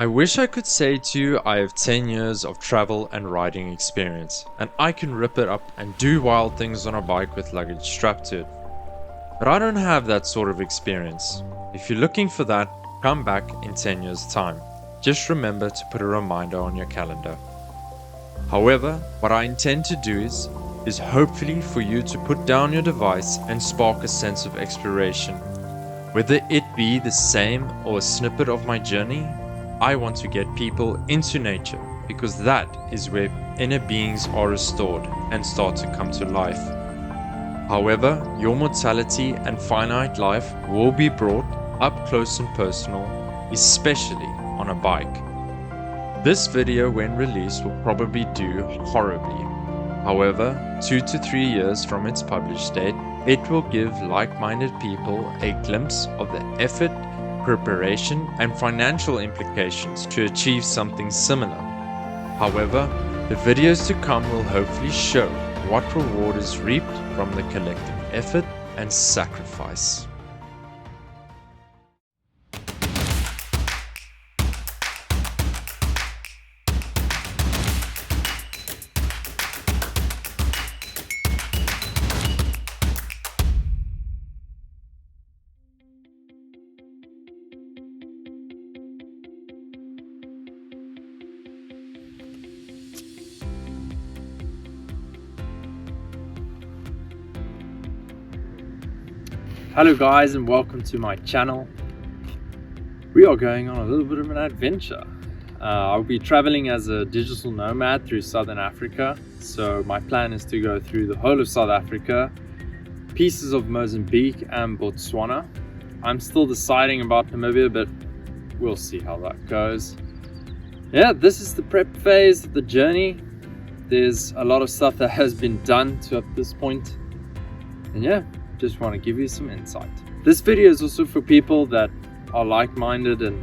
I wish I could say to you I have 10 years of travel and riding experience, and I can rip it up and do wild things on a bike with luggage strapped to it. But I don't have that sort of experience. If you're looking for that, come back in 10 years' time. Just remember to put a reminder on your calendar. However, what I intend to do is hopefully for you to put down your device and spark a sense of exploration. Whether it be the same or a snippet of my journey, I want to get people into nature because that is where inner beings are restored and start to come to life. However, your mortality and finite life will be brought up close and personal, especially on a bike. This video, when released, will probably do horribly. However, 2 to 3 years from its published date, it will give like-minded people a glimpse of the effort, preparation, and financial implications to achieve something similar. However, the videos to come will hopefully show what reward is reaped from the collective effort and sacrifice. Hello guys, and welcome to my channel. We are going on a little bit of an adventure. I'll be traveling as a digital nomad through Southern Africa. So my plan is to go through the whole of South Africa, pieces of Mozambique and Botswana. I'm still deciding about Namibia, but we'll see how that goes. Yeah, this is the prep phase of the journey. There's a lot of stuff that has been done to up this point. And yeah, just want to give you some insight. This video is also for people that are like-minded and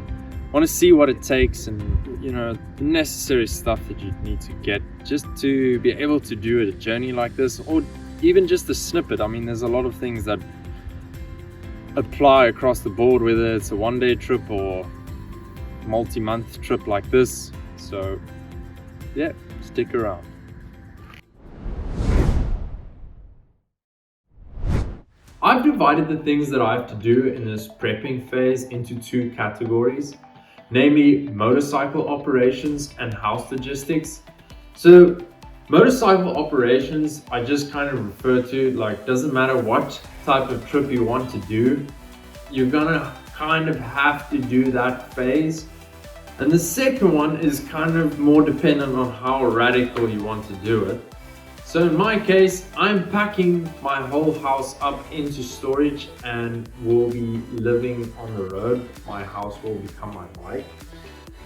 want to see what it takes and, you know, the necessary stuff that you need to get just to be able to do a journey like this, or even just a snippet. I mean, there's a lot of things that apply across the board, whether it's a one-day trip or multi-month trip like this. So yeah, stick around. I've divided the things that I have to do in this prepping phase into two categories, namely motorcycle operations and house logistics. So motorcycle operations, I just kind of refer to, like, doesn't matter what type of trip you want to do, you're gonna kind of have to do that phase. And the second one is kind of more dependent on how radical you want to do it. So in my case, I'm packing my whole house up into storage and will be living on the road. My house will become my bike.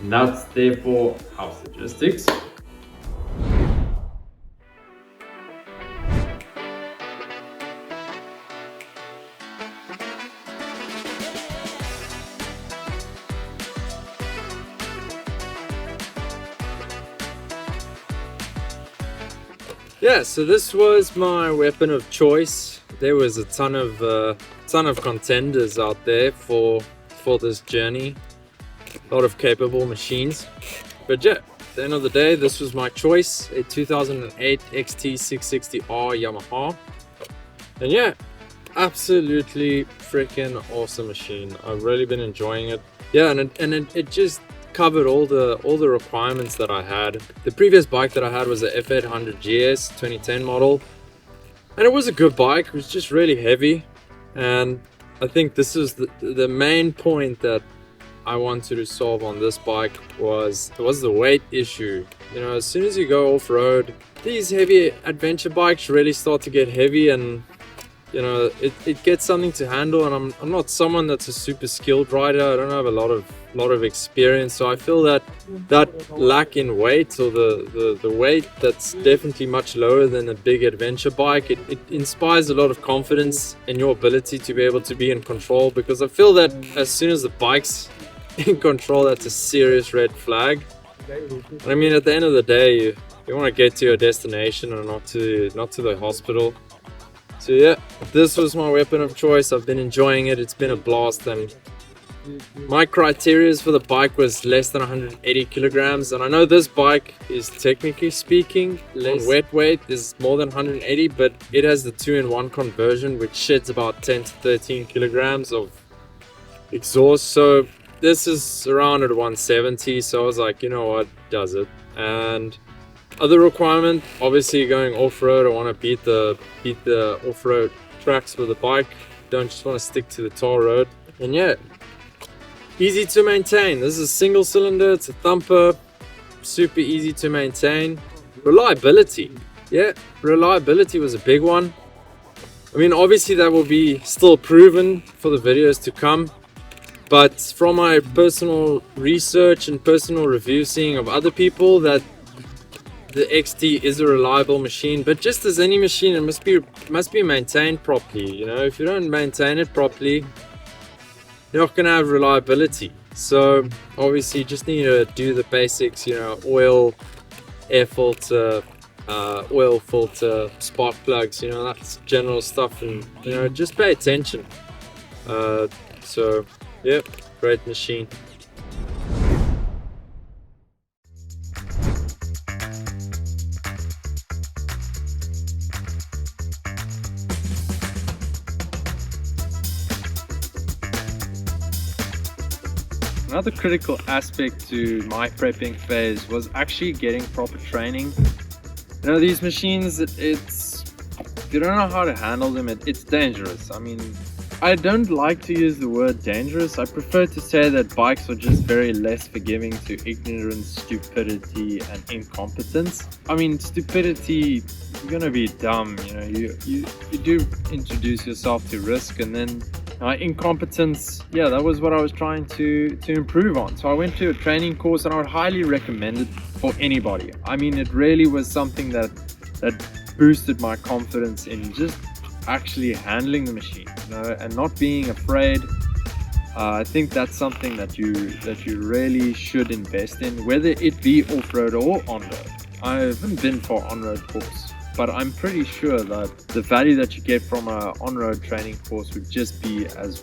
And that's therefore house logistics. Yeah, so this was my weapon of choice. There was a ton of contenders out there for this journey. A lot of capable machines. But yeah, at the end of the day, this was my choice, a 2008 XT660R Yamaha. And yeah, absolutely freaking awesome machine. I've really been enjoying it. Yeah, and it just covered all the requirements that I had. The previous bike that I had was a F800 GS 2010 model, and it was a good bike. It was just really heavy, and I think this is the main point that I wanted to solve on this bike was the weight issue. You know, as soon as you go off-road, these heavy adventure bikes really start to get heavy, and you know, it gets something to handle. And I'm not someone that's a super skilled rider. I don't have a lot of experience, so I feel that lack in weight, or the weight that's definitely much lower than a big adventure bike, it inspires a lot of confidence in your ability to be able to be in control, because I feel that as soon as the bike's in control, that's a serious red flag. And I mean, at the end of the day, you want to get to your destination and not to the hospital. So yeah, this was my weapon of choice. I've been enjoying it. It's been a blast, and my criteria for the bike was less than 180 kilograms, and I know this bike is technically speaking less wet weight is more than 180, but it has the 2-in-1 conversion, which sheds about 10 to 13 kilograms of exhaust. So this is around at 170, so I was like, you know what, does it. And other requirement, obviously going off-road, I want to beat the off-road tracks with the bike, don't just want to stick to the tar road. And yeah, easy to maintain. This is a single cylinder, it's a thumper, super easy to maintain. Reliability, yeah, reliability was a big one. I mean, obviously that will be still proven for the videos to come, but from my personal research and personal review seeing of other people, that the XT is a reliable machine. But just as any machine, it must be maintained properly. You know, if you don't maintain it properly, you're not going to have reliability. So obviously you just need to do the basics, you know, oil, air filter, oil filter, spark plugs, you know, that's general stuff, and you know, just pay attention. So yeah, great machine. Another critical aspect to my prepping phase was actually getting proper training. You know, these machines, it's if you don't know how to handle them, it's dangerous. I mean, I don't like to use the word dangerous. I prefer to say that bikes are just very less forgiving to ignorance, stupidity, and incompetence. I mean, stupidity, you're gonna be dumb, you know, you do introduce yourself to risk, and then incompetence, yeah, that was what I was trying to improve on. So I went to a training course, and I would highly recommend it for anybody. I mean, it really was something that boosted my confidence in just actually handling the machine, you know, and not being afraid. I think that's something that you really should invest in, whether it be off-road or on-road. I haven't been for on-road course, but I'm pretty sure that the value that you get from an on-road training course would just be as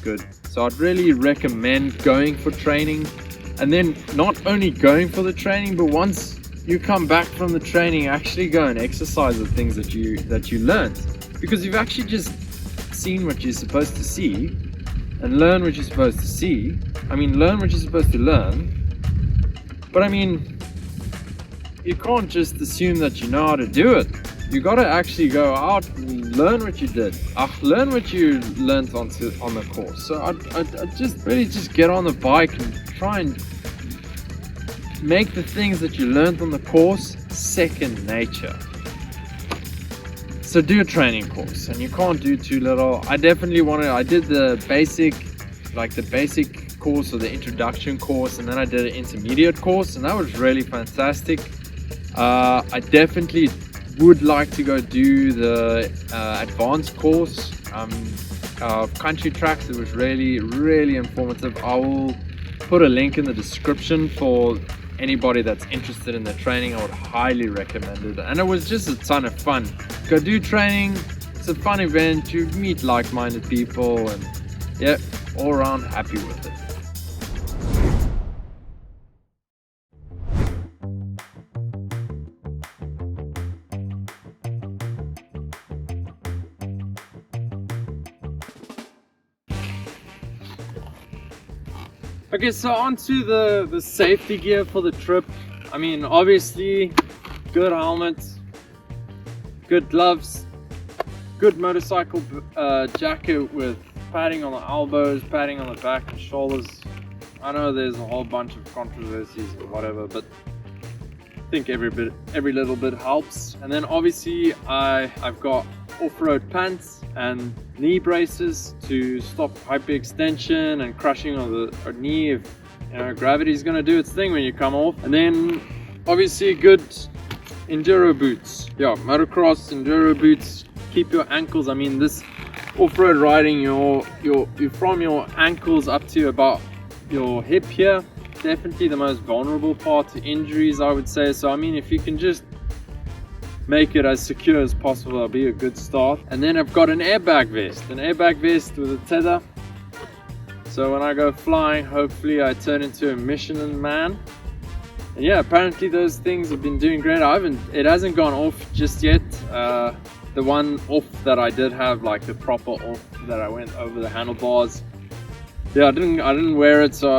good. So I'd really recommend going for training, and then not only going for the training, but once you come back from the training, actually go and exercise the things that you learned, because you've actually just seen what you're supposed to see and learn what you're supposed to see. I mean, learn what you're supposed to learn, but I mean, you can't just assume that you know how to do it. You got to actually go out and learn what you did. Learn what you learned on the course. So I'd just really just get on the bike and try and make the things that you learned on the course second nature. So do a training course, and you can't do too little. I did the basic course, or the introduction course, and then I did an intermediate course, and that was really fantastic. I definitely would like to go do the advanced course of CountryTrax. It was really, really informative. I will put a link in the description for anybody that's interested in the training. I would highly recommend it, and it was just a ton of fun. Go do training, it's a fun event, you meet like-minded people, and yeah, all around happy with it. Okay, so on to the safety gear for the trip. I mean, obviously, good helmet, good gloves, good motorcycle jacket with padding on the elbows, padding on the back and shoulders. I know there's a whole bunch of controversies or whatever, but I think every little bit helps. And then obviously I've got off-road pants and knee braces to stop hyperextension and crushing of the knee if gravity is going to do its thing when you come off. And then obviously good enduro boots, motocross enduro boots. Keep your ankles, I mean, this off-road riding, you're from your ankles up to about your hip here, definitely the most vulnerable part to injuries, I would say. So I mean, if you can just make it as secure as possible, that'll be a good start. And then I've got an airbag vest with a tether. So when I go flying, hopefully I turn into a Michelin man. And yeah, apparently those things have been doing great. It hasn't gone off just yet. The one off that I did have, like the proper off that I went over the handlebars. Yeah, I didn't wear it, so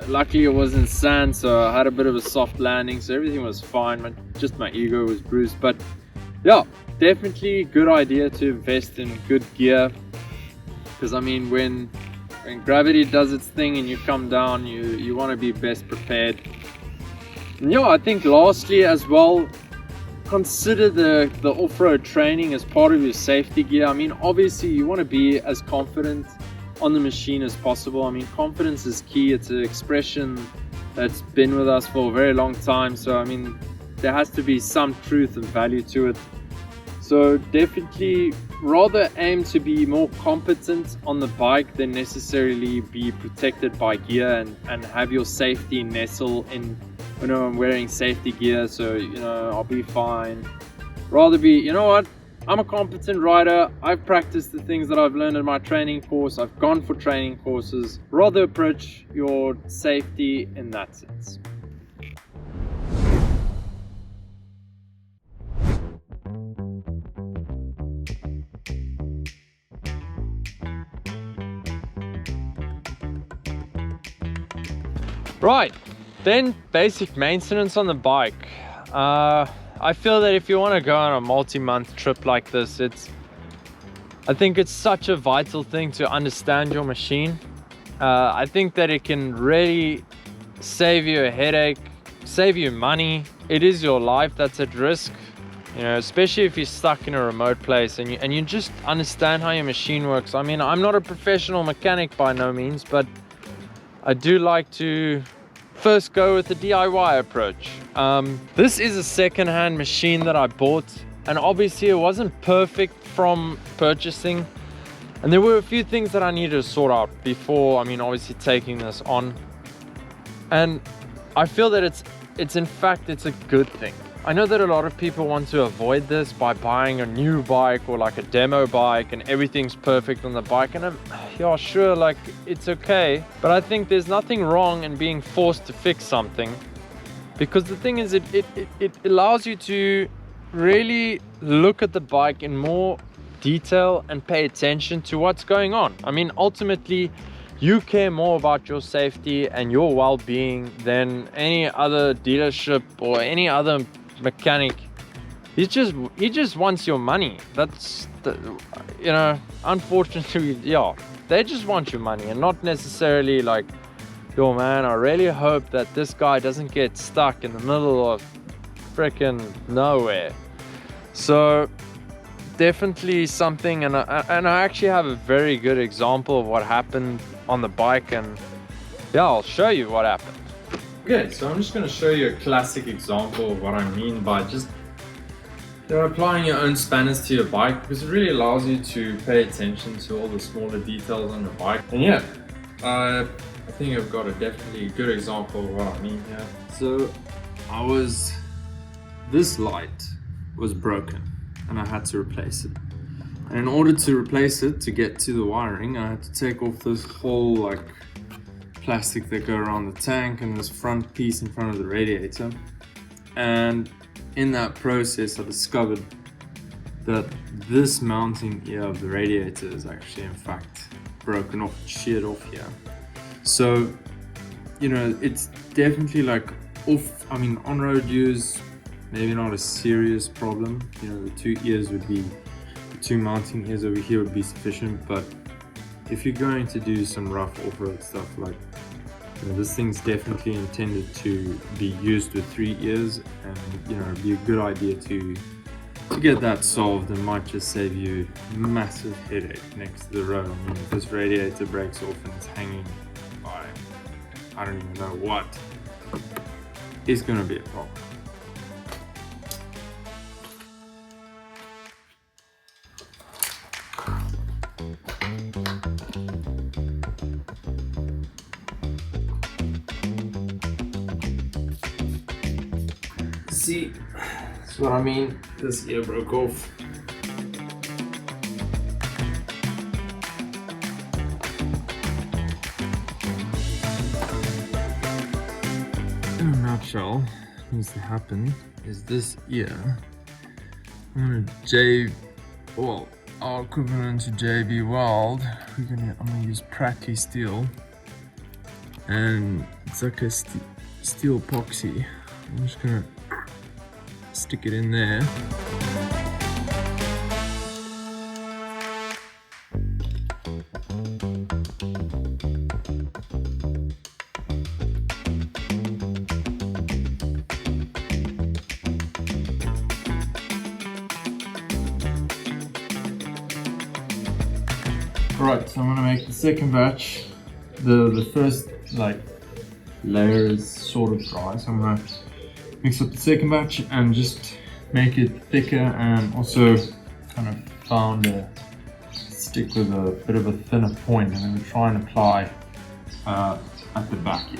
luckily it was in sand, so I had a bit of a soft landing, so everything was fine. Just my ego was bruised, but yeah, definitely good idea to invest in good gear, because I mean, when gravity does its thing and you come down, you want to be best prepared. And yeah, I think lastly as well, consider the off-road training as part of your safety gear. I mean, obviously you want to be as confident on the machine as possible. I mean, confidence is key. It's an expression that's been with us for a very long time, so I mean, there has to be some truth and value to it. So definitely rather aim to be more competent on the bike than necessarily be protected by gear and have your safety nestle in, you know, I'm wearing safety gear, so you know, I'll be fine. Rather be, you know what, I'm a competent rider, I've practiced the things that I've learned in my training course, I've gone for training courses. Rather approach your safety in that sense. Right, then basic maintenance on the bike. I feel that if you want to go on a multi-month trip like this, I think it's such a vital thing to understand your machine. I think that it can really save you a headache, save you money. It is your life that's at risk, you know, especially if you're stuck in a remote place and you just understand how your machine works. I mean, I'm not a professional mechanic by no means, but I do like to first go with the DIY approach. This is a second-hand machine that I bought, and obviously it wasn't perfect from purchasing, and there were a few things that I needed to sort out before, I mean, obviously taking this on. And I feel that it's in fact, it's a good thing. I know that a lot of people want to avoid this by buying a new bike or like a demo bike and everything's perfect on the bike, and yeah, sure, like it's okay, but I think there's nothing wrong in being forced to fix something, because the thing is, it allows you to really look at the bike in more detail and pay attention to what's going on. I mean, ultimately you care more about your safety and your well-being than any other dealership or any other mechanic. He just wants your money. That's the, you know, unfortunately, yeah, they just want your money, and not necessarily like, yo man, I really hope that this guy doesn't get stuck in the middle of freaking nowhere. So definitely something, and I actually have a very good example of what happened on the bike, and yeah, I'll show you what happened. Okay, so I'm just going to show you a classic example of what I mean by just, you know, applying your own spanners to your bike, because it really allows you to pay attention to all the smaller details on your bike. And yeah, I think I've got a definitely good example of what I mean here. So this light was broken and I had to replace it. And in order to replace it, to get to the wiring, I had to take off this whole like plastic that go around the tank and this front piece in front of the radiator. And in that process, I discovered that this mounting ear of the radiator is actually in fact broken off, sheared off here. So, you know, it's definitely like off, I mean, on-road use, maybe not a serious problem. You know, the two mounting ears over here would be sufficient, but if you're going to do some rough off-road stuff, like, you know, this thing's definitely intended to be used with 3 ears, and you know, it'd be a good idea to get that solved, and might just save you a massive headache next to the road. I mean, if this radiator breaks off and it's hanging by, I don't even know what, it's gonna be a problem. See, that's what I mean. This ear broke off. in a nutshell needs to happen is this here. I'm our equivalent to JB Weld. I'm gonna use Pratley steel, and it's like a steel epoxy. I'm just gonna stick it in there. Right, so I'm gonna make the second batch. The first layer is sort of dry, so I'm gonna mix up the second batch and just make it thicker, and also kind of found a stick with a bit of a thinner point, and then try and apply at the back here.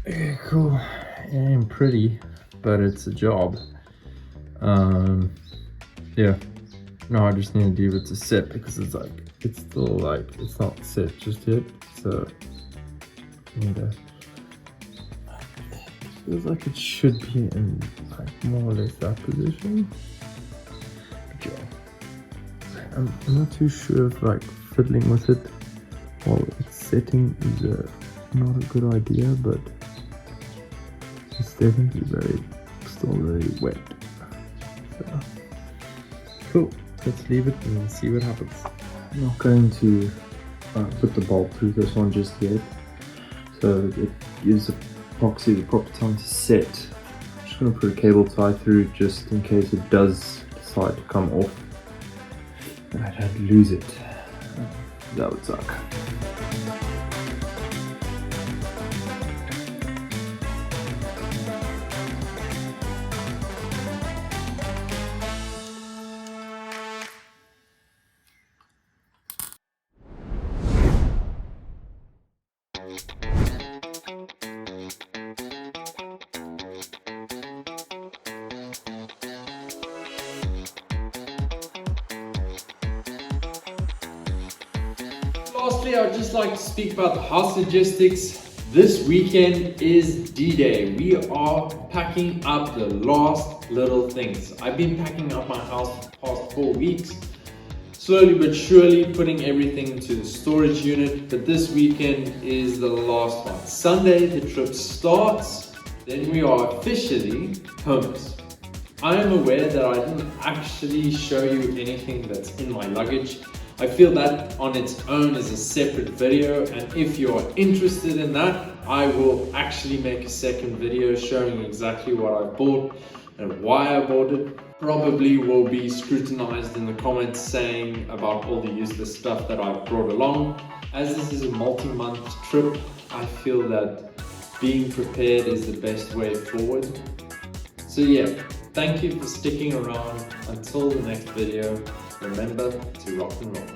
Okay, cool. It ain't pretty, but it's a job. Yeah. No, I just need to leave it to sit because it's still it's not set just yet. So I need to. Feels like it should be in more or less that position. Good job. I'm not too sure if fiddling with it while it's setting is not a good idea, but it's definitely still very wet. So, cool. Let's leave it and see what happens. I'm not going to put the bulb through this one just yet, so it gives the epoxy the proper time to set. I'm just going to put a cable tie through just in case it does decide to come off and I don't lose it. That would suck. Lastly, I'd just like to speak about the house logistics. This weekend is D-Day. We are packing up the last little things. I've been packing up my house for the past 4 weeks. Slowly but surely putting everything into the storage unit, but this weekend is the last one. Sunday, the trip starts, then we are officially homeless. I am aware that I didn't actually show you anything that's in my luggage. I feel that on its own is a separate video, and if you're interested in that, I will actually make a second video showing exactly what I bought and why I bought it. Probably will be scrutinized in the comments saying about all the useless stuff that I've brought along. As this is a multi-month trip, I feel that being prepared is the best way forward. So yeah, thank you for sticking around. Until the next video, remember to rock and roll.